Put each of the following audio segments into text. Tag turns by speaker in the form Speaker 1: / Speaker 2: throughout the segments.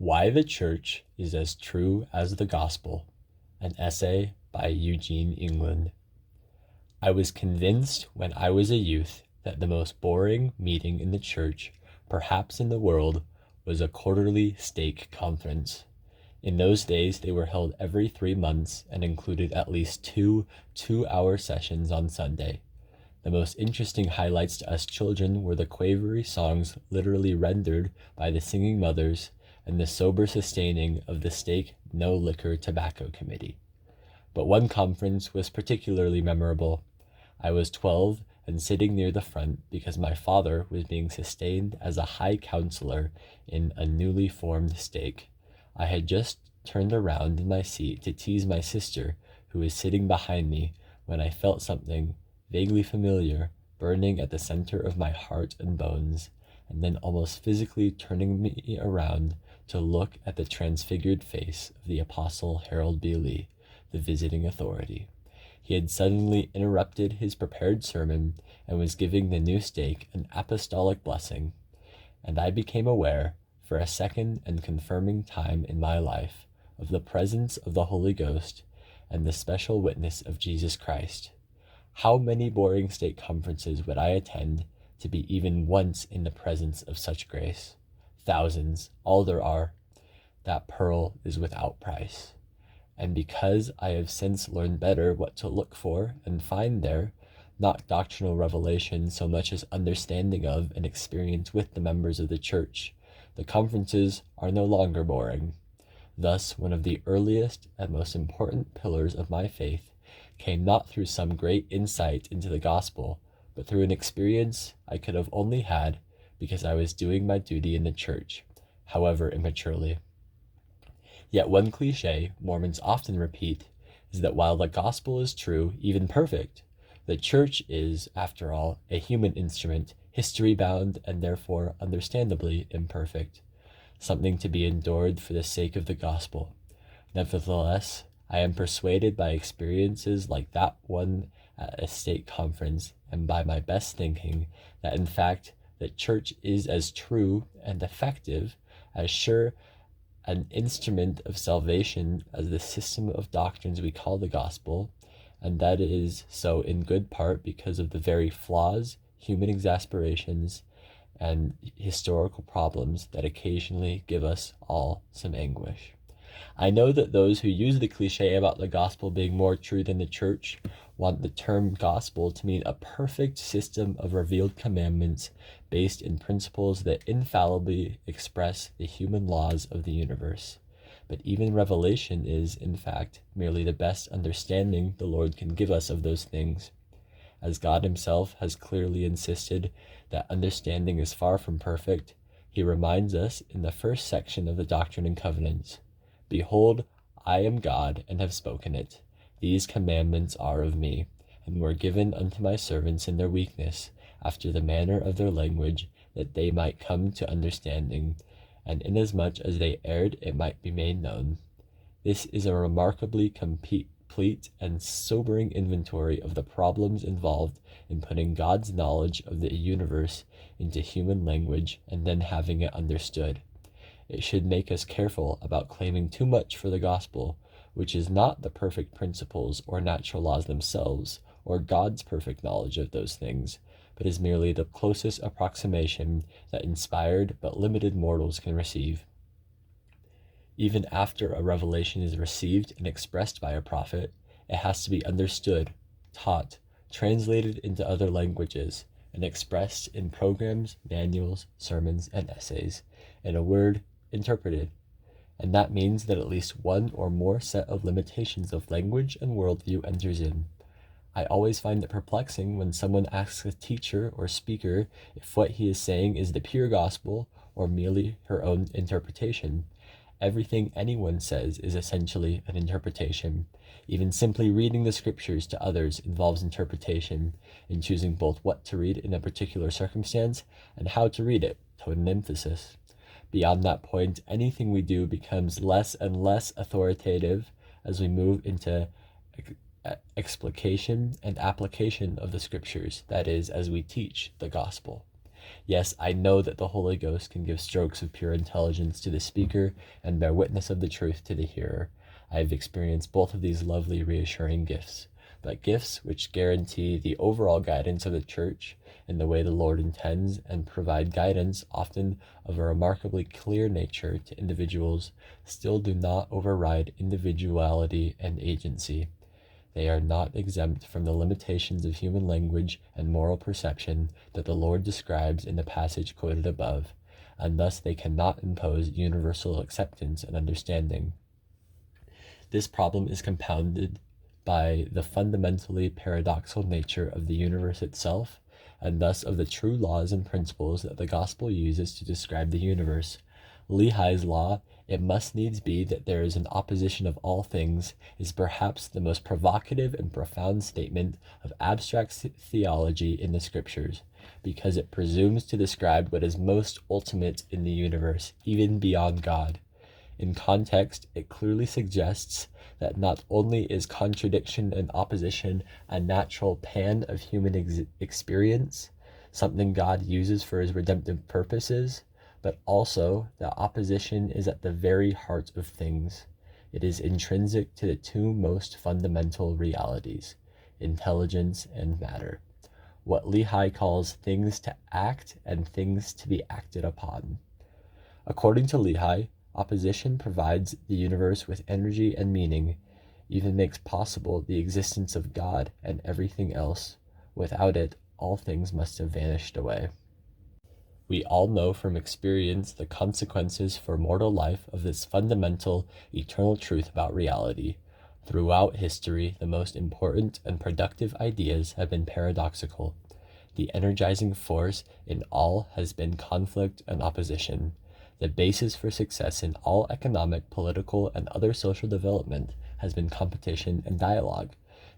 Speaker 1: Why the Church is as True as the Gospel, an essay by Eugene, England. I was convinced when I was a youth that the most boring meeting in the church, perhaps in the world, was a quarterly stake conference. In those days, they were held every 3 months and included at least two 2-hour sessions on Sunday. The most interesting highlights to us children were the quavery songs literally rendered by the singing mothers and the sober sustaining of the stake no liquor tobacco committee. But one conference was particularly memorable. I was 12 and sitting near the front because my father was being sustained as a high counselor in a newly formed stake. I had just turned around in my seat to tease my sister, who was sitting behind me, when I felt something vaguely familiar burning at the center of my heart and bones, and then almost physically turning me around to look at the transfigured face of the Apostle Harold B. Lee, the visiting authority. He had suddenly interrupted his prepared sermon and was giving the new stake an apostolic blessing, and I became aware, for a second and confirming time in my life, of the presence of the Holy Ghost and the special witness of Jesus Christ. How many boring stake conferences would I attend to be even once in the presence of such grace? Thousands, all there are. That pearl is without price. And because I have since learned better what to look for and find there, not doctrinal revelation so much as understanding of and experience with the members of the church, the conferences are no longer boring. Thus, one of the earliest and most important pillars of my faith came not through some great insight into the gospel, but through an experience I could have only had because I was doing my duty in the church, however immaturely. Yet one cliche Mormons often repeat is that while the gospel is true, even perfect, the church is, after all, a human instrument, history-bound and therefore understandably imperfect, something to be endured for the sake of the gospel. Nevertheless, I am persuaded by experiences like that one at a stake conference and by my best thinking that in fact the church is as true and effective, as sure an instrument of salvation as the system of doctrines we call the gospel, and that is so in good part because of the very flaws, human exasperations, and historical problems that occasionally give us all some anguish. I know that those who use the cliche about the gospel being more true than the church want the term gospel to mean a perfect system of revealed commandments based in principles that infallibly express the human laws of the universe. But even revelation is, in fact, merely the best understanding the Lord can give us of those things. As God himself has clearly insisted that understanding is far from perfect, he reminds us in the first section of the Doctrine and Covenants, "Behold, I am God, and have spoken it. These commandments are of me, and were given unto my servants in their weakness, after the manner of their language, that they might come to understanding, and inasmuch as they erred, it might be made known." This is a remarkably complete and sobering inventory of the problems involved in putting God's knowledge of the universe into human language and then having it understood. It should make us careful about claiming too much for the gospel, which is not the perfect principles or natural laws themselves, or God's perfect knowledge of those things, but is merely the closest approximation that inspired but limited mortals can receive. Even after a revelation is received and expressed by a prophet, it has to be understood, taught, translated into other languages, and expressed in programs, manuals, sermons, and essays. In a word, interpreted. And that means that at least one or more set of limitations of language and worldview enters in. I always find it perplexing when someone asks a teacher or speaker if what he is saying is the pure gospel or merely her own interpretation. Everything anyone says is essentially an interpretation. Even simply reading the scriptures to others involves interpretation, in choosing both what to read in a particular circumstance and how to read it, tone and emphasis. Beyond that point, anything we do becomes less and less authoritative as we move into explication and application of the scriptures, that is, as we teach the gospel. Yes, I know that the Holy Ghost can give strokes of pure intelligence to the speaker and bear witness of the truth to the hearer. I have experienced both of these lovely, reassuring gifts, but gifts which guarantee the overall guidance of the church in the way the Lord intends and provide guidance, often of a remarkably clear nature to individuals, still do not override individuality and agency. They are not exempt from the limitations of human language and moral perception that the Lord describes in the passage quoted above, and thus they cannot impose universal acceptance and understanding. This problem is compounded by the fundamentally paradoxical nature of the universe itself, and thus of the true laws and principles that the gospel uses to describe the universe. Lehi's law, "it must needs be that there is an opposition of all things," is perhaps the most provocative and profound statement of abstract theology in the scriptures, because it presumes to describe what is most ultimate in the universe, even beyond God. In context, it clearly suggests that not only is contradiction and opposition a natural pan of human experience, something God uses for his redemptive purposes, but also that opposition is at the very heart of things. It is intrinsic to the two most fundamental realities, intelligence and matter, what Lehi calls things to act and things to be acted upon. According to Lehi, opposition provides the universe with energy and meaning, even makes possible the existence of God and everything else. Without it, all things must have vanished away. We all know from experience the consequences for mortal life of this fundamental, eternal truth about reality. Throughout history, the most important and productive ideas have been paradoxical. The energizing force in all has been conflict and opposition. The basis for success in all economic, political, and other social development has been competition and dialogue.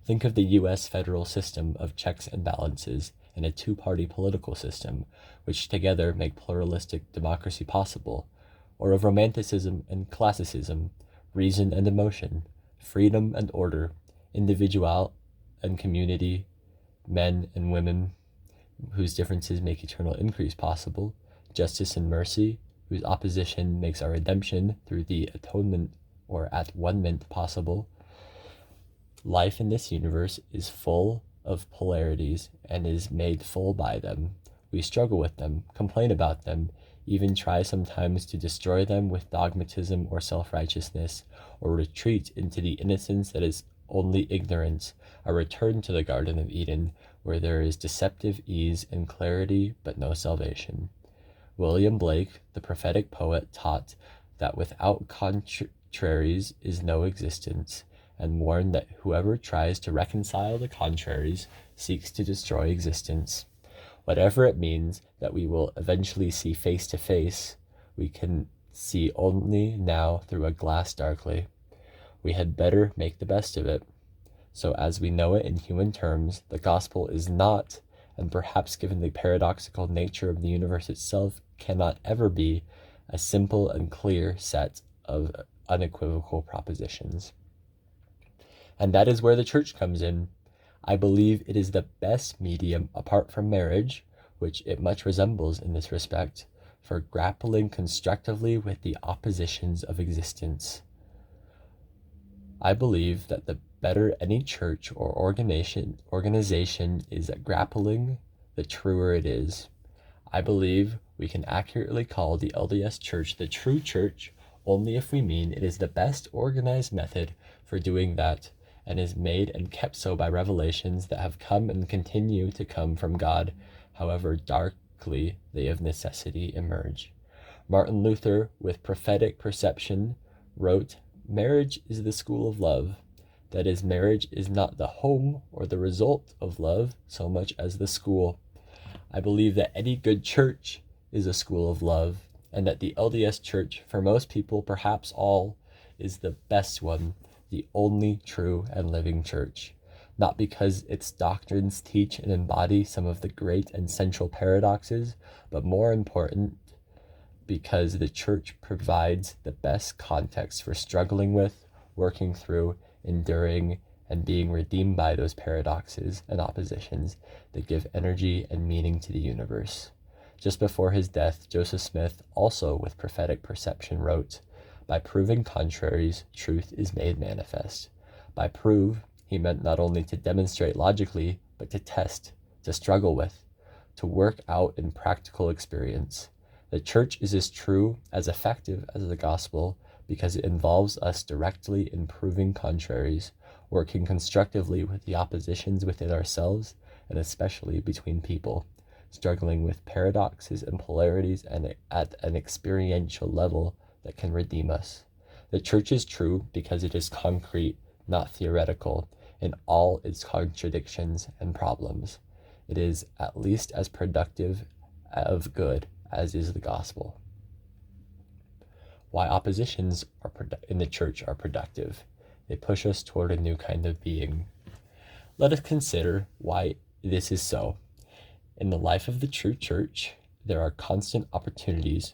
Speaker 1: Think of the U.S. federal system of checks and balances and a two-party political system, which together make pluralistic democracy possible, or of romanticism and classicism, reason and emotion, freedom and order, individual and community, men and women, whose differences make eternal increase possible, justice and mercy, whose opposition makes our redemption through the atonement or at-one-ment possible. Life in this universe is full of polarities and is made full by them. We struggle with them, complain about them, even try sometimes to destroy them with dogmatism or self-righteousness, or retreat into the innocence that is only ignorance, a return to the Garden of Eden, where there is deceptive ease and clarity but no salvation. William Blake, the prophetic poet, taught that without contraries is no existence, and warned that whoever tries to reconcile the contraries seeks to destroy existence. Whatever it means that we will eventually see face to face, we can see only now through a glass darkly. We had better make the best of it. So as we know it in human terms, the gospel is not, and perhaps given the paradoxical nature of the universe itself, cannot ever be, a simple and clear set of unequivocal propositions. And that is where the church comes in. I believe it is the best medium, apart from marriage, which it much resembles in this respect, for grappling constructively with the oppositions of existence. I believe that the better any church or organization is at grappling, the truer it is. I believe we can accurately call the LDS Church the true church only if we mean it is the best organized method for doing that, and is made and kept so by revelations that have come and continue to come from God, however darkly they of necessity emerge. Martin Luther, with prophetic perception, wrote, "Marriage is the school of love. That is, marriage is not the home or the result of love so much as the school." I believe that any good church is a school of love, and that the LDS Church, for most people, perhaps all, is the best one, the only true and living church. Not because its doctrines teach and embody some of the great and central paradoxes, but more important, because the church provides the best context for struggling with, working through, enduring, and being redeemed by those paradoxes and oppositions that give energy and meaning to the universe. Just before his death, Joseph Smith, also with prophetic perception, wrote, "By proving contraries, truth is made manifest." By prove, he meant not only to demonstrate logically, but to test, to struggle with, to work out in practical experience. The church is as true, as effective as the gospel, because it involves us directly in proving contraries, working constructively with the oppositions within ourselves, and especially between people, struggling with paradoxes and polarities and at an experiential level that can redeem us. The church is true because it is concrete, not theoretical, in all its contradictions and problems. It is at least as productive of good as is the gospel. Why oppositions in the church are productive. They push us toward a new kind of being. Let us consider why this is so. In the life of the true church, there are constant opportunities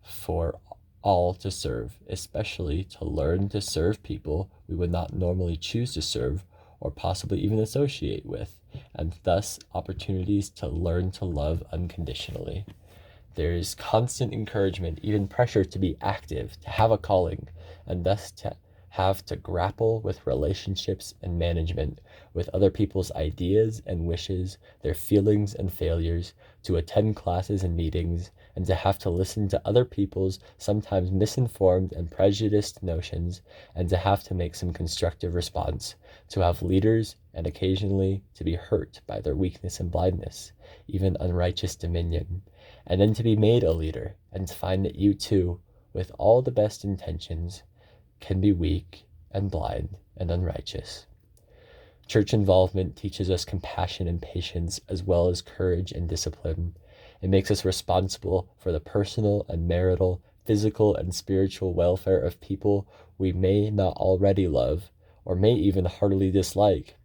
Speaker 1: for all to serve, especially to learn to serve people we would not normally choose to serve or possibly even associate with, and thus opportunities to learn to love unconditionally. There is constant encouragement, even pressure to be active, to have a calling, and thus to have to grapple with relationships and management, with other people's ideas and wishes, their feelings and failures, to attend classes and meetings, and to have to listen to other people's sometimes misinformed and prejudiced notions, and to have to make some constructive response, to have leaders, and occasionally to be hurt by their weakness and blindness, even unrighteous dominion, and then to be made a leader, and to find that you too, with all the best intentions, can be weak and blind and unrighteous. Church involvement teaches us compassion and patience, as well as courage and discipline. It makes us responsible for the personal and marital, physical and spiritual welfare of people we may not already love, or may even heartily dislike,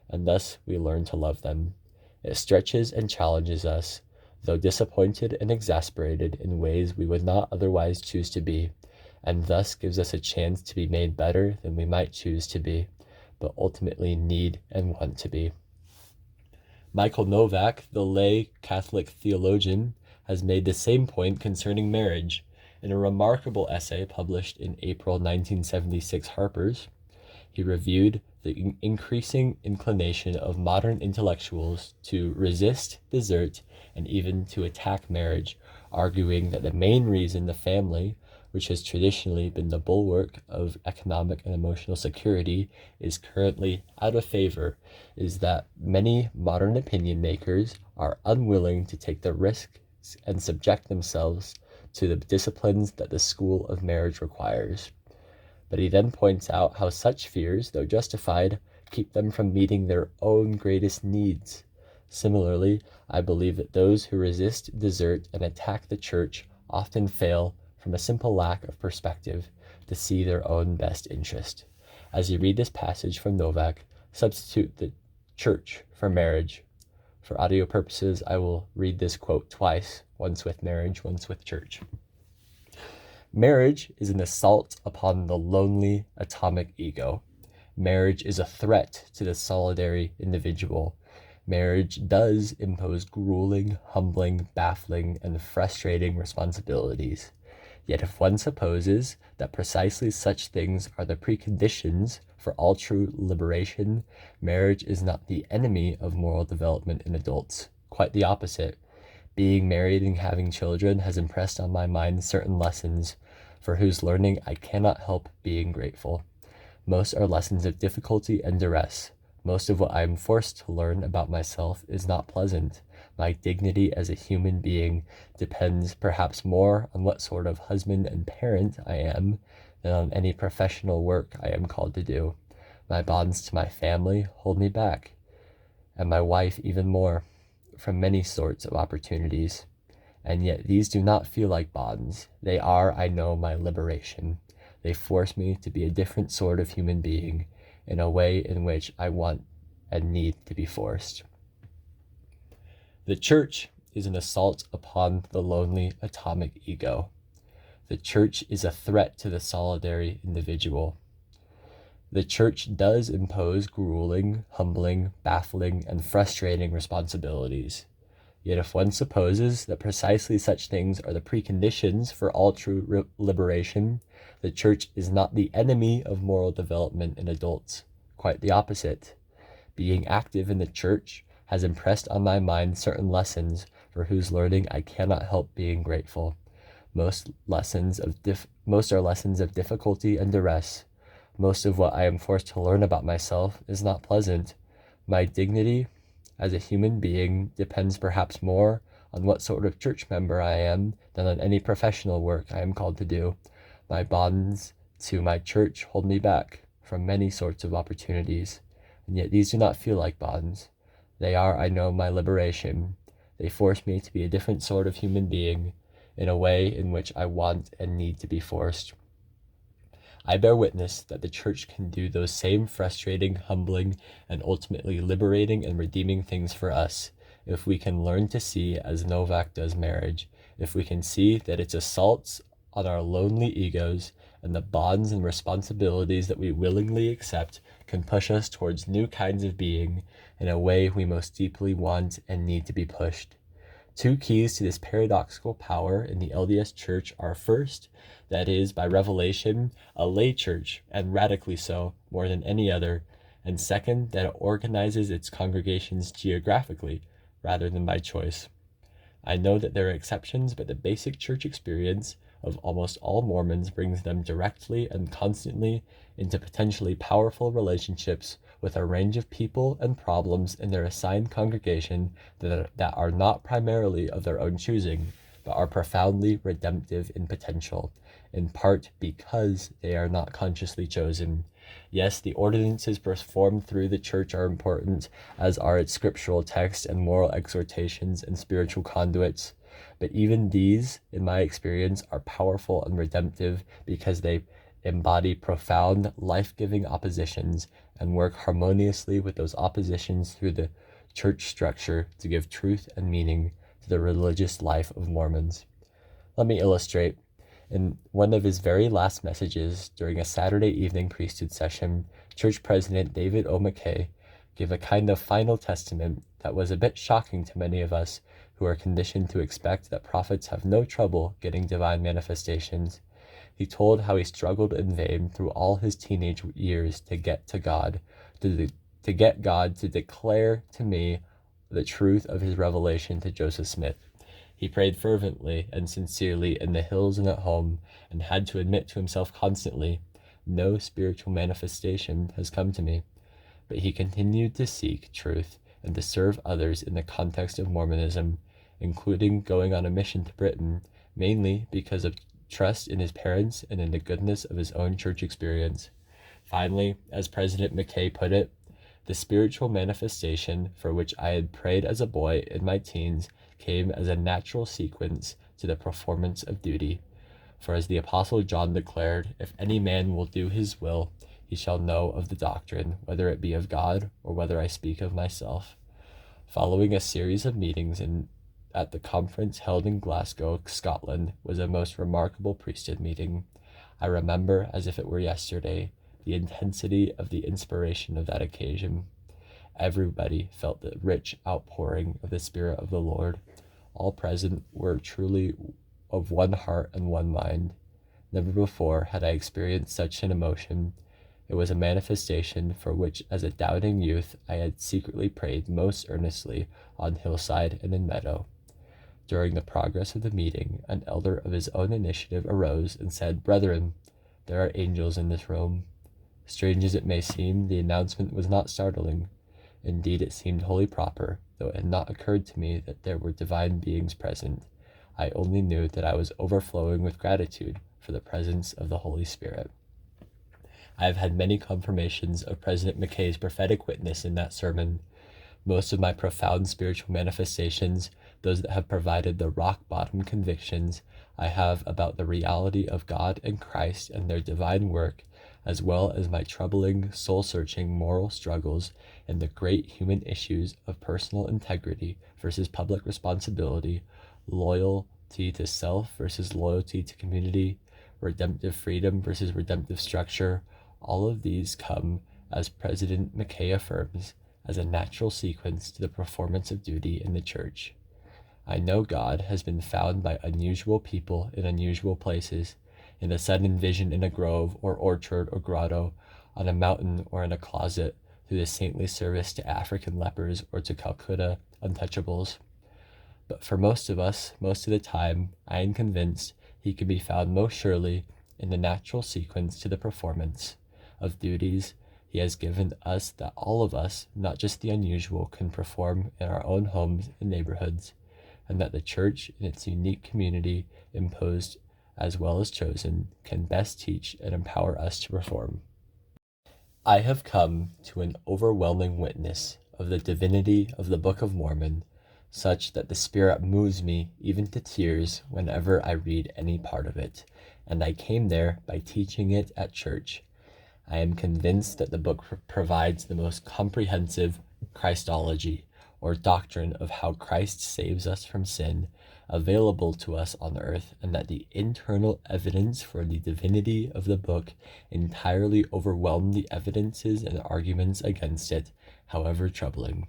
Speaker 1: and thus we learn to love them. It stretches and challenges us, though disappointed and exasperated in ways we would not otherwise choose to be, and thus gives us a chance to be made better than we might choose to be, but ultimately need and want to be. Michael Novak, the lay Catholic theologian, has made the same point concerning marriage. In a remarkable essay published in April 1976 Harper's, he reviewed the increasing inclination of modern intellectuals to resist, desert, and even to attack marriage, arguing that the main reason the family, which has traditionally been the bulwark of economic and emotional security, is currently out of favor, is that many modern opinion makers are unwilling to take the risks and subject themselves to the disciplines that the school of marriage requires. But he then points out how such fears, though justified, keep them from meeting their own greatest needs. Similarly, I believe that those who resist, desert, and attack the church often fail from a simple lack of perspective to see their own best interest. As you read this passage from Novak, substitute the church for marriage. For audio purposes, I will read this quote twice, once with marriage, once with church. Marriage is an assault upon the lonely atomic ego. Marriage is a threat to the solitary individual. Marriage does impose grueling, humbling, baffling, and frustrating responsibilities. Yet if one supposes that precisely such things are the preconditions for all true liberation, marriage is not the enemy of moral development in adults. Quite the opposite. Being married and having children has impressed on my mind certain lessons, for whose learning I cannot help being grateful. Most are lessons of difficulty and duress. Most of what I am forced to learn about myself is not pleasant. My dignity as a human being depends perhaps more on what sort of husband and parent I am than on any professional work I am called to do. My bonds to my family hold me back, and my wife even more, from many sorts of opportunities. And yet these do not feel like bonds. They are, I know, my liberation. They force me to be a different sort of human being, in a way in which I want and need to be forced. The church is an assault upon the lonely atomic ego. The church is a threat to the solitary individual. The church does impose grueling, humbling, baffling, and frustrating responsibilities. Yet if one supposes that precisely such things are the preconditions for all true liberation, the church is not the enemy of moral development in adults. Quite the opposite. Being active in the church has impressed on my mind certain lessons for whose learning I cannot help being grateful. Most are lessons of difficulty and duress. Most of what I am forced to learn about myself is not pleasant. My dignity as a human being depends perhaps more on what sort of church member I am than on any professional work I am called to do. My bonds to my church hold me back from many sorts of opportunities, and yet these do not feel like bonds. They are, I know, my liberation. They force me to be a different sort of human being, in a way in which I want and need to be forced. I bear witness that the church can do those same frustrating, humbling, and ultimately liberating and redeeming things for us if we can learn to see as Novak does marriage, if we can see that its assaults on our lonely egos and the bonds and responsibilities that we willingly accept can push us towards new kinds of being in a way we most deeply want and need to be pushed. Two keys to this paradoxical power in the LDS Church are first, that is, by revelation, a lay church, and radically so, more than any other, and second, that it organizes its congregations geographically, rather than by choice. I know that there are exceptions, but the basic church experience of almost all Mormons brings them directly and constantly into potentially powerful relationships with a range of people and problems in their assigned congregation that are not primarily of their own choosing, but are profoundly redemptive in potential, in part because they are not consciously chosen. Yes, the ordinances performed through the church are important, as are its scriptural texts and moral exhortations and spiritual conduits. But even these, in my experience, are powerful and redemptive because they embody profound, life-giving oppositions and work harmoniously with those oppositions through the church structure to give truth and meaning to the religious life of Mormons. Let me illustrate. In one of his very last messages during a Saturday evening priesthood session, Church President David O. McKay gave a kind of final testament that was a bit shocking to many of us who are conditioned to expect that prophets have no trouble getting divine manifestations. He told how he struggled in vain through all his teenage years to get to God, to get God to declare to me the truth of his revelation to Joseph Smith. He prayed fervently and sincerely in the hills and at home, and had to admit to himself constantly, "No spiritual manifestation has come to me." But he continued to seek truth and to serve others in the context of Mormonism, including going on a mission to Britain, mainly because of trust in his parents and in the goodness of his own church experience. Finally, as President McKay put it, the spiritual manifestation for which I had prayed as a boy in my teens came as a natural sequence to the performance of duty. For as the Apostle John declared, "If any man will do his will, he shall know of the doctrine, whether it be of God or whether I speak of myself." Following a series of meetings at the conference held in Glasgow, Scotland, was a most remarkable priesthood meeting. I remember, as if it were yesterday, the intensity of the inspiration of that occasion. Everybody felt the rich outpouring of the Spirit of the Lord. All present were truly of one heart and one mind. Never before had I experienced such an emotion. It was a manifestation for which, as a doubting youth, I had secretly prayed most earnestly on hillside and in meadow. During the progress of the meeting, an elder of his own initiative arose and said, "Brethren, there are angels in this room." Strange as it may seem, the announcement was not startling. Indeed, it seemed wholly proper, though it had not occurred to me that there were divine beings present. I only knew that I was overflowing with gratitude for the presence of the Holy Spirit. I have had many confirmations of President McKay's prophetic witness in that sermon. Most of my profound spiritual manifestations, those that have provided the rock-bottom convictions I have about the reality of God and Christ and their divine work, as well as my troubling, soul-searching moral struggles and the great human issues of personal integrity versus public responsibility, loyalty to self versus loyalty to community, redemptive freedom versus redemptive structure, all of these come, as President McKay affirms, as a natural sequence to the performance of duty in the church. I know God has been found by unusual people in unusual places, in a sudden vision in a grove or orchard or grotto, on a mountain or in a closet, through the saintly service to African lepers or to Calcutta untouchables. But for most of us, most of the time, I am convinced he can be found most surely in the natural sequence to the performance of duties he has given us that all of us, not just the unusual, can perform in our own homes and neighborhoods, and that the church in its unique community, imposed as well as chosen, can best teach and empower us to perform. I have come to an overwhelming witness of the divinity of the Book of Mormon, such that the Spirit moves me even to tears whenever I read any part of it, and I came there by teaching it at church. I am convinced that the book provides the most comprehensive Christology, or doctrine of how Christ saves us from sin, available to us on earth, and that the internal evidence for the divinity of the book entirely overwhelmed the evidences and arguments against it, however troubling.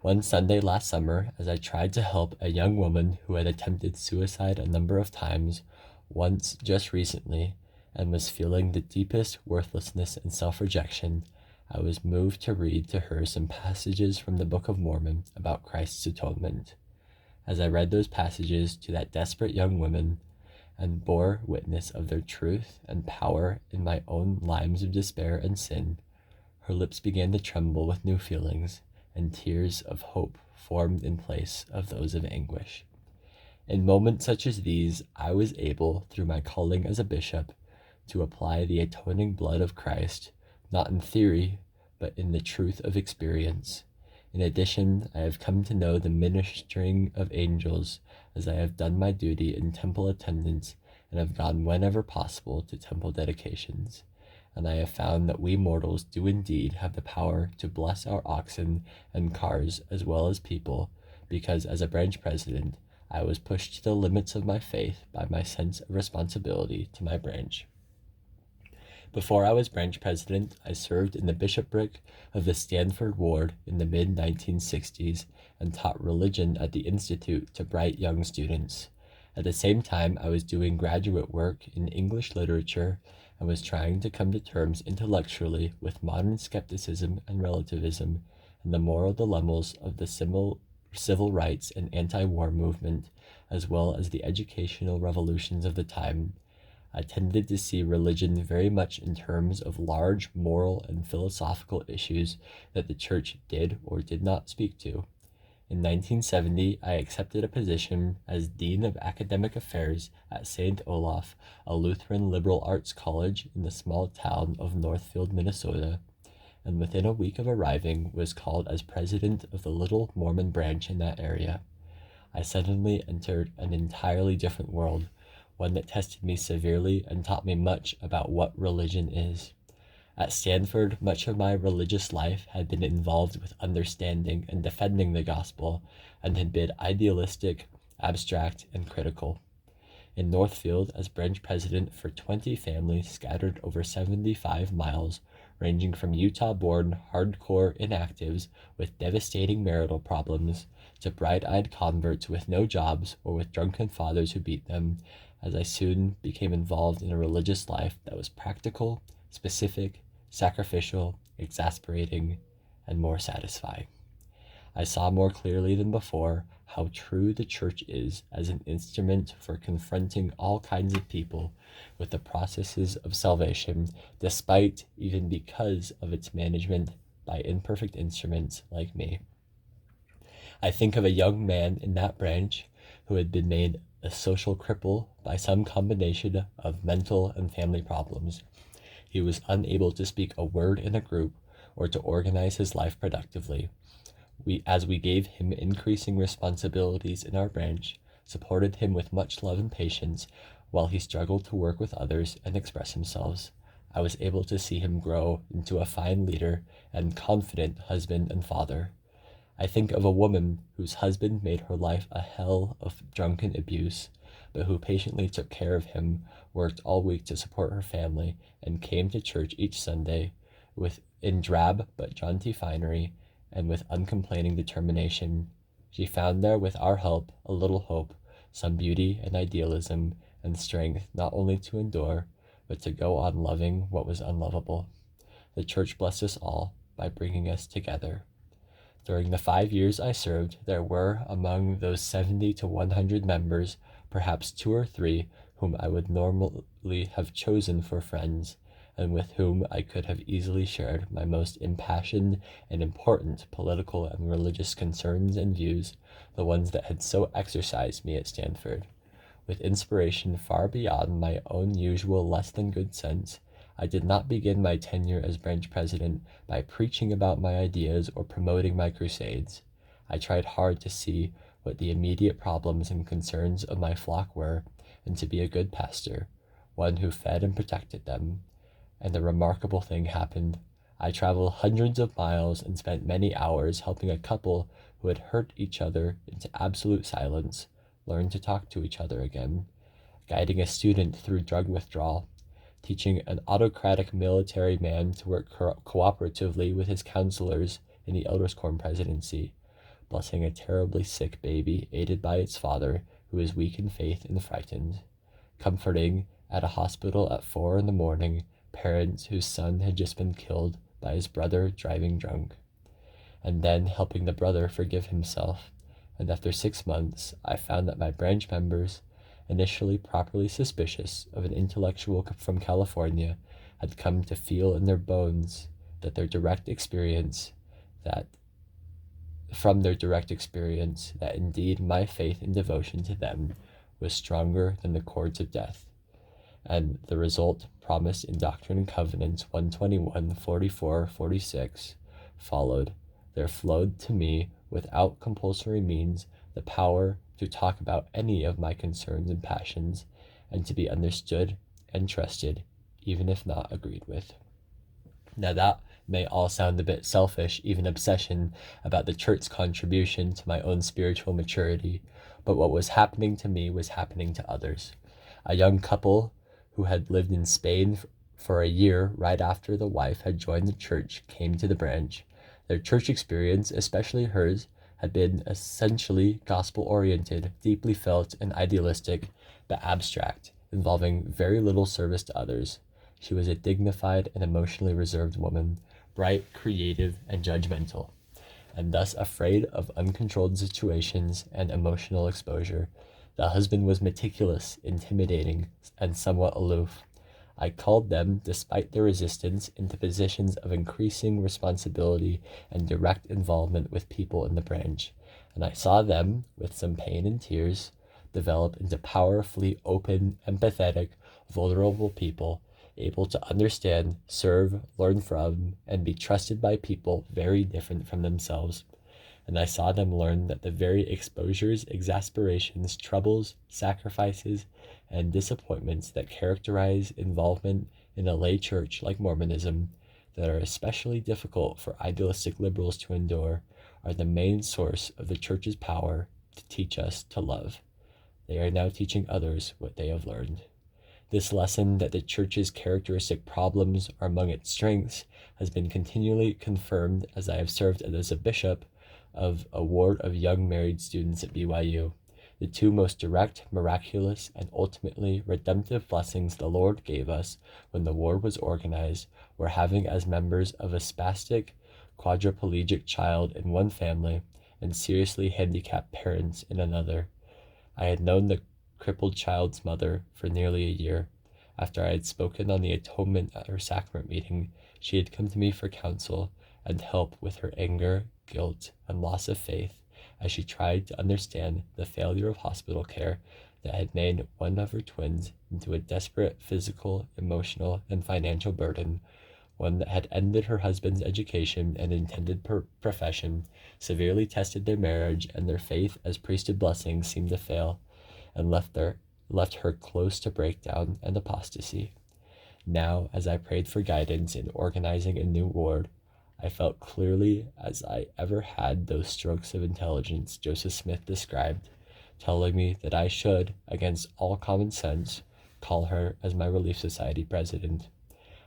Speaker 1: One Sunday last summer, as I tried to help a young woman who had attempted suicide a number of times, once just recently, and was feeling the deepest worthlessness and self-rejection, I was moved to read to her some passages from the Book of Mormon about Christ's atonement. As I read those passages to that desperate young woman and bore witness of their truth and power in my own lives of despair and sin, her lips began to tremble with new feelings, and tears of hope formed in place of those of anguish. In moments such as these, I was able, through my calling as a bishop, to apply the atoning blood of Christ, not in theory, but in the truth of experience. In addition, I have come to know the ministering of angels, as I have done my duty in temple attendance and have gone whenever possible to temple dedications. And I have found that we mortals do indeed have the power to bless our oxen and cars as well as people, because as a branch president, I was pushed to the limits of my faith by my sense of responsibility to my branch. Before I was branch president, I served in the bishopric of the Stanford Ward in the mid-1960s and taught religion at the Institute to bright young students. At the same time, I was doing graduate work in English literature and was trying to come to terms intellectually with modern skepticism and relativism and the moral dilemmas of the civil rights and anti-war movement, as well as the educational revolutions of the time. I tended to see religion very much in terms of large moral and philosophical issues that the church did or did not speak to. In 1970, I accepted a position as Dean of Academic Affairs at St. Olaf, a Lutheran liberal arts college in the small town of Northfield, Minnesota, and within a week of arriving was called as president of the Little Mormon branch in that area. I suddenly entered an entirely different world, one that tested me severely and taught me much about what religion is. At Stanford, much of my religious life had been involved with understanding and defending the gospel, and had been idealistic, abstract, and critical. In Northfield, as branch president for 20 families scattered over 75 miles, ranging from Utah-born hardcore inactives with devastating marital problems to bright-eyed converts with no jobs or with drunken fathers who beat them, as I soon became involved in a religious life that was practical, specific, sacrificial, exasperating, and more satisfying. I saw more clearly than before how true the church is as an instrument for confronting all kinds of people with the processes of salvation, despite, even because of its management by imperfect instruments like me. I think of a young man in that branch who had been made a social cripple by some combination of mental and family problems. He was unable to speak a word in a group or to organize his life productively. As we gave him increasing responsibilities in our branch, supported him with much love and patience while he struggled to work with others and express himself, I was able to see him grow into a fine leader and confident husband and father. I think of a woman whose husband made her life a hell of drunken abuse, but who patiently took care of him, worked all week to support her family, and came to church each Sunday in drab but jaunty finery and with uncomplaining determination. She found there, with our help, a little hope, some beauty and idealism and strength not only to endure, but to go on loving what was unlovable. The church blessed us all by bringing us together. During the 5 years I served, there were among those 70 to 100 members perhaps 2 or 3 whom I would normally have chosen for friends, and with whom I could have easily shared my most impassioned and important political and religious concerns and views, the ones that had so exercised me at Stanford. With inspiration far beyond my own usual less than good sense, I did not begin my tenure as branch president by preaching about my ideas or promoting my crusades. I tried hard to see what the immediate problems and concerns of my flock were, and to be a good pastor, one who fed and protected them. And a remarkable thing happened. I traveled hundreds of miles and spent many hours helping a couple who had hurt each other into absolute silence learn to talk to each other again, guiding a student through drug withdrawal, teaching an autocratic military man to work cooperatively with his counselors in the Elders Quorum presidency, blessing a terribly sick baby aided by its father who was weak in faith and frightened, comforting at a hospital at 4 a.m. parents whose son had just been killed by his brother driving drunk, and then helping the brother forgive himself. And after 6 months, I found that my branch members, initially properly suspicious of an intellectual from California, had come to feel in their bones that from their direct experience, that indeed my faith and devotion to them was stronger than the cords of death. And the result promised in Doctrine and Covenants 121:44-46 followed. There flowed to me, without compulsory means, the power to talk about any of my concerns and passions, and to be understood and trusted, even if not agreed with. Now that may all sound a bit selfish, even obsession about the church's contribution to my own spiritual maturity, but what was happening to me was happening to others. A young couple who had lived in Spain for a year right after the wife had joined the church came to the branch. Their church experience, especially hers, had been essentially gospel-oriented, deeply felt and idealistic, but abstract, involving very little service to others. She was a dignified and emotionally reserved woman, bright, creative, and judgmental, and thus afraid of uncontrolled situations and emotional exposure. The husband was meticulous, intimidating, and somewhat aloof. I called them, despite their resistance, into positions of increasing responsibility and direct involvement with people in the branch, and I saw them, with some pain and tears, develop into powerfully open, empathetic, vulnerable people, able to understand, serve, learn from, and be trusted by people very different from themselves. And I saw them learn that the very exposures, exasperations, troubles, sacrifices, and disappointments that characterize involvement in a lay church like Mormonism, that are especially difficult for idealistic liberals to endure, are the main source of the church's power to teach us to love. They are now teaching others what they have learned. This lesson that the church's characteristic problems are among its strengths has been continually confirmed as I have served as a bishop of a ward of young married students at BYU. The two most direct, miraculous, and ultimately redemptive blessings the Lord gave us when the ward was organized were having as members of a spastic, quadriplegic child in one family and seriously handicapped parents in another. I had known the crippled child's mother for nearly a year. After I had spoken on the atonement at her sacrament meeting, she had come to me for counsel and help with her anger, guilt, and loss of faith as she tried to understand the failure of hospital care that had made one of her twins into a desperate physical, emotional, and financial burden, one that had ended her husband's education and intended profession, severely tested their marriage, and their faith as priesthood blessings seemed to fail, and left her close to breakdown and apostasy. Now, as I prayed for guidance in organizing a new ward, I felt clearly as I ever had those strokes of intelligence Joseph Smith described, telling me that I should, against all common sense, call her as my Relief Society president.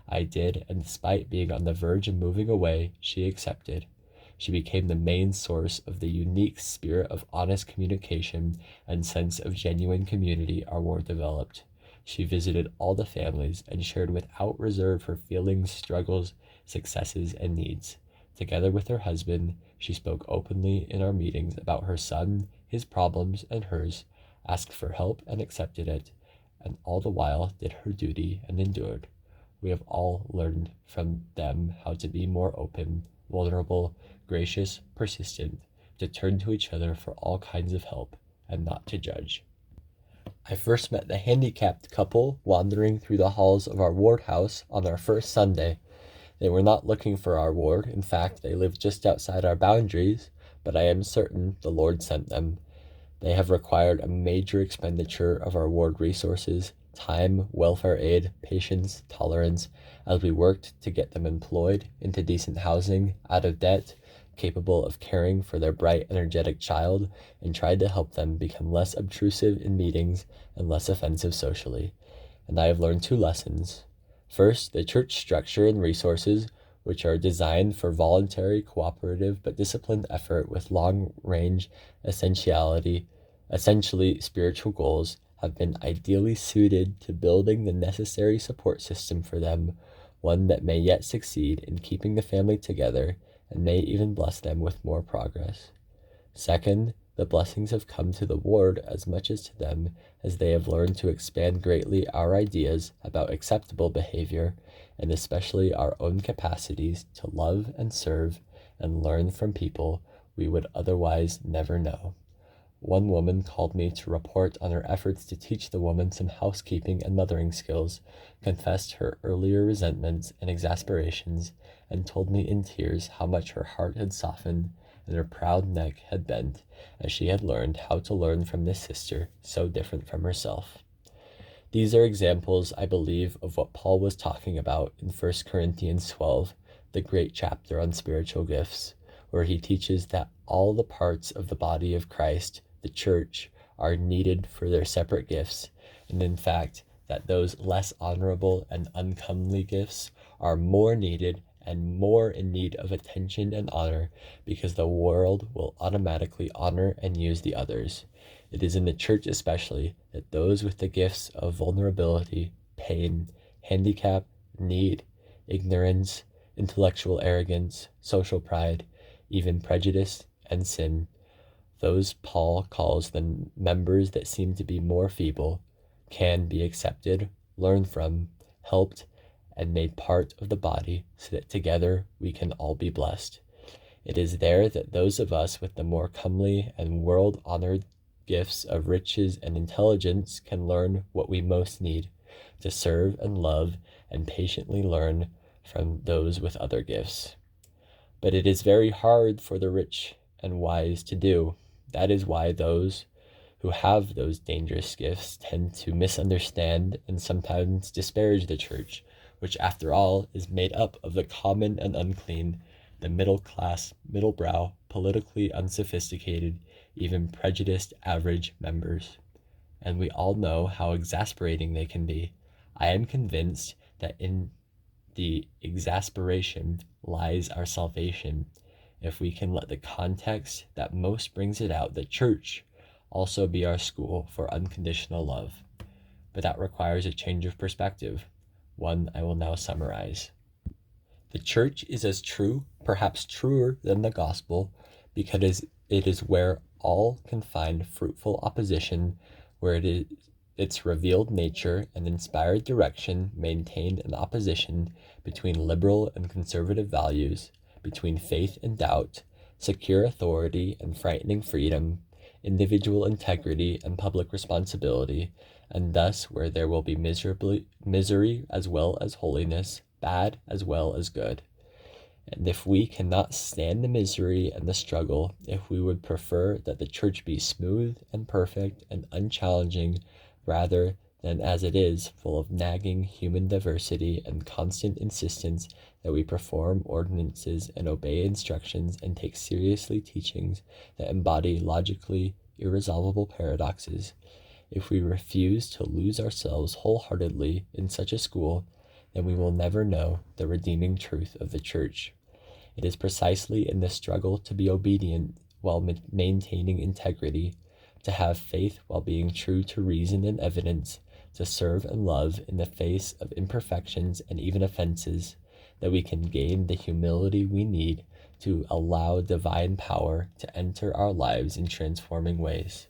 Speaker 1: I did, and despite being on the verge of moving away, she accepted. She became the main source of the unique spirit of honest communication and sense of genuine community our ward developed. She visited all the families and shared without reserve her feelings, struggles, successes, and needs. Together with her husband, she spoke openly in our meetings about her son, his problems, and hers, asked for help and accepted it, and all the while did her duty and endured. We have all learned from them how to be more open, vulnerable, gracious, persistent, to turn to each other for all kinds of help, and not to judge. I first met the handicapped couple wandering through the halls of our ward house on our first Sunday. They were not looking for our ward. In fact, they lived just outside our boundaries, but I am certain the Lord sent them. They have required a major expenditure of our ward resources, time, welfare aid, patience, tolerance, as we worked to get them employed, into decent housing, out of debt, capable of caring for their bright, energetic child, and tried to help them become less obtrusive in meetings and less offensive socially. And I have learned 2 lessons. First, the church structure and resources, which are designed for voluntary, cooperative, but disciplined effort with long-range essentially spiritual goals, have been ideally suited to building the necessary support system for them, one that may yet succeed in keeping the family together and may even bless them with more progress. Second, the blessings have come to the ward as much as to them, as they have learned to expand greatly our ideas about acceptable behavior, and especially our own capacities to love and serve and learn from people we would otherwise never know. One woman called me to report on her efforts to teach the woman some housekeeping and mothering skills, confessed her earlier resentments and exasperations, and told me in tears how much her heart had softened and her proud neck had bent, as she had learned how to learn from this sister so different from herself. These are examples, I believe, of what Paul was talking about in 1 Corinthians 12, the great chapter on spiritual gifts, where he teaches that all the parts of the body of Christ, the church, are needed for their separate gifts, and in fact, that those less honorable and uncomely gifts are more needed and more in need of attention and honor, because the world will automatically honor and use the others. It is in the church especially that those with the gifts of vulnerability, pain, handicap, need, ignorance, intellectual arrogance, social pride, even prejudice and sin, those Paul calls the members that seem to be more feeble, can be accepted, learned from, helped, and made part of the body, so that together we can all be blessed. It is there that those of us with the more comely and world-honored gifts of riches and intelligence can learn what we most need, to serve and love and patiently learn from those with other gifts. But it is very hard for the rich and wise to do. That is why those who have those dangerous gifts tend to misunderstand and sometimes disparage the church, which after all is made up of the common and unclean, the middle class, middle brow, politically unsophisticated, even prejudiced average members. And we all know how exasperating they can be. I am convinced that in the exasperation lies our salvation, if we can let the context that most brings it out, the church, also be our school for unconditional love. But that requires a change of perspective, one I will now summarize. The church is as true, perhaps truer than the gospel, because it is where all can find fruitful opposition, where it is its revealed nature and inspired direction maintained in opposition between liberal and conservative values, between faith and doubt, secure authority and frightening freedom, individual integrity and public responsibility, and thus where there will be misery as well as holiness, bad as well as good. And if we cannot stand the misery and the struggle, if we would prefer that the church be smooth and perfect and unchallenging, rather than as it is, full of nagging human diversity and constant insistence that we perform ordinances and obey instructions and take seriously teachings that embody logically irresolvable paradoxes, if we refuse to lose ourselves wholeheartedly in such a school, then we will never know the redeeming truth of the church. It is precisely in the struggle to be obedient while maintaining integrity, to have faith while being true to reason and evidence, to serve and love in the face of imperfections and even offenses, that we can gain the humility we need to allow divine power to enter our lives in transforming ways.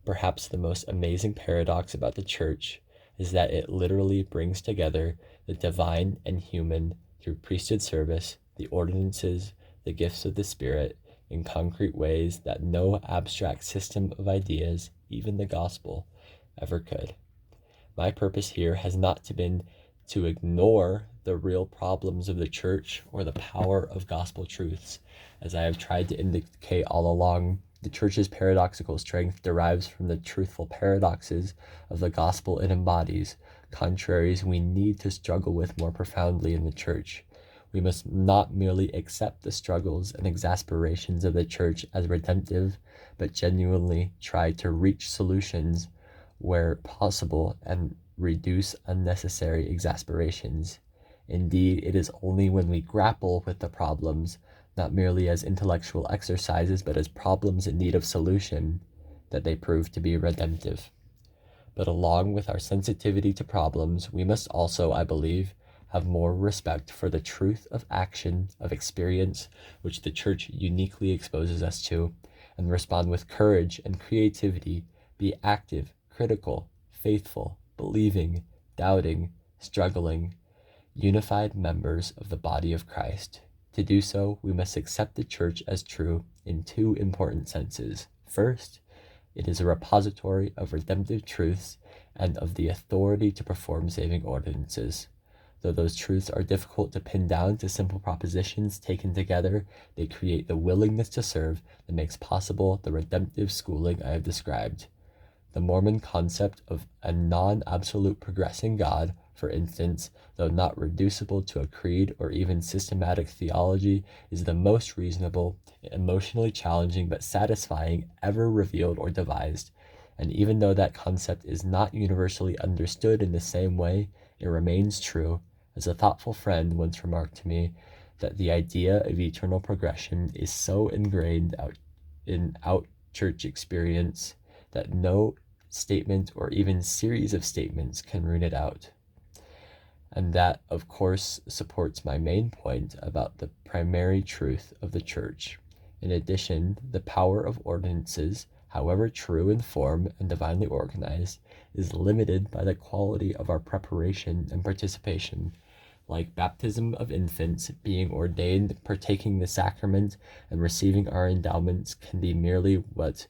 Speaker 1: Perhaps the most amazing paradox about the church is that it literally brings together the divine and human through priesthood service, the ordinances, the gifts of the Spirit, in concrete ways that no abstract system of ideas, even the gospel, ever could. My purpose here has not been to ignore the real problems of the church or the power of gospel truths. As I have tried to indicate all along, the church's paradoxical strength derives from the truthful paradoxes of the gospel it embodies, contraries we need to struggle with more profoundly in the church. We must not merely accept the struggles and exasperations of the church as redemptive, but genuinely try to reach solutions where possible and reduce unnecessary exasperations. Indeed, it is only when we grapple with the problems, not merely as intellectual exercises, but as problems in need of solution, that they prove to be redemptive. But along with our sensitivity to problems, we must also, I believe, have more respect for the truth of action, of experience, which the church uniquely exposes us to, and respond with courage and creativity, be active, critical, faithful, believing, doubting, struggling, unified members of the body of Christ. To do so, we must accept the church as true in two important senses. First, it is a repository of redemptive truths and of the authority to perform saving ordinances. Though those truths are difficult to pin down to simple propositions taken together, they create the willingness to serve that makes possible the redemptive schooling I have described. The Mormon concept of a non-absolute progressing God, for instance, though not reducible to a creed or even systematic theology, is the most reasonable, emotionally challenging, but satisfying ever revealed or devised. And even though that concept is not universally understood in the same way, it remains true. As a thoughtful friend once remarked to me, that the idea of eternal progression is so ingrained in church experience that no statement or even series of statements can root it out. And that, of course, supports my main point about the primary truth of the church. In addition, the power of ordinances, however true in form and divinely organized, is limited by the quality of our preparation and participation. Like baptism of infants, being ordained, partaking the sacrament, and receiving our endowments can be merely what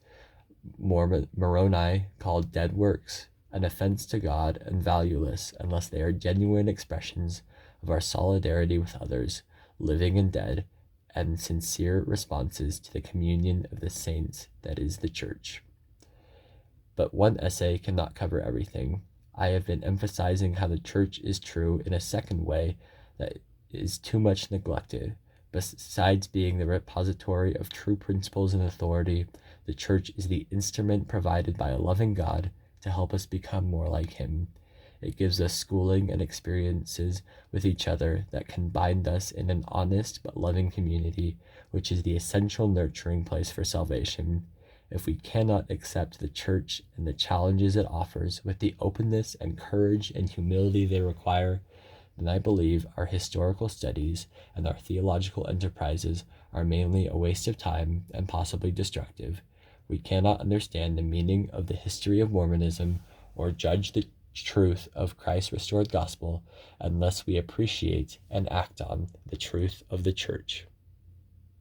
Speaker 1: Moroni called dead works, an offense to God and valueless unless they are genuine expressions of our solidarity with others, living and dead, and sincere responses to the communion of the saints that is the church. But one essay cannot cover everything. I have been emphasizing how the church is true in a second way that is too much neglected. Besides being the repository of true principles and authority, the church is the instrument provided by a loving God to help us become more like Him. It gives us schooling and experiences with each other that can bind us in an honest but loving community, which is the essential nurturing place for salvation. If we cannot accept the church and the challenges it offers with the openness and courage and humility they require, then I believe our historical studies and our theological enterprises are mainly a waste of time and possibly destructive. We cannot understand the meaning of the history of Mormonism or judge the truth of Christ's restored gospel unless we appreciate and act on the truth of the church.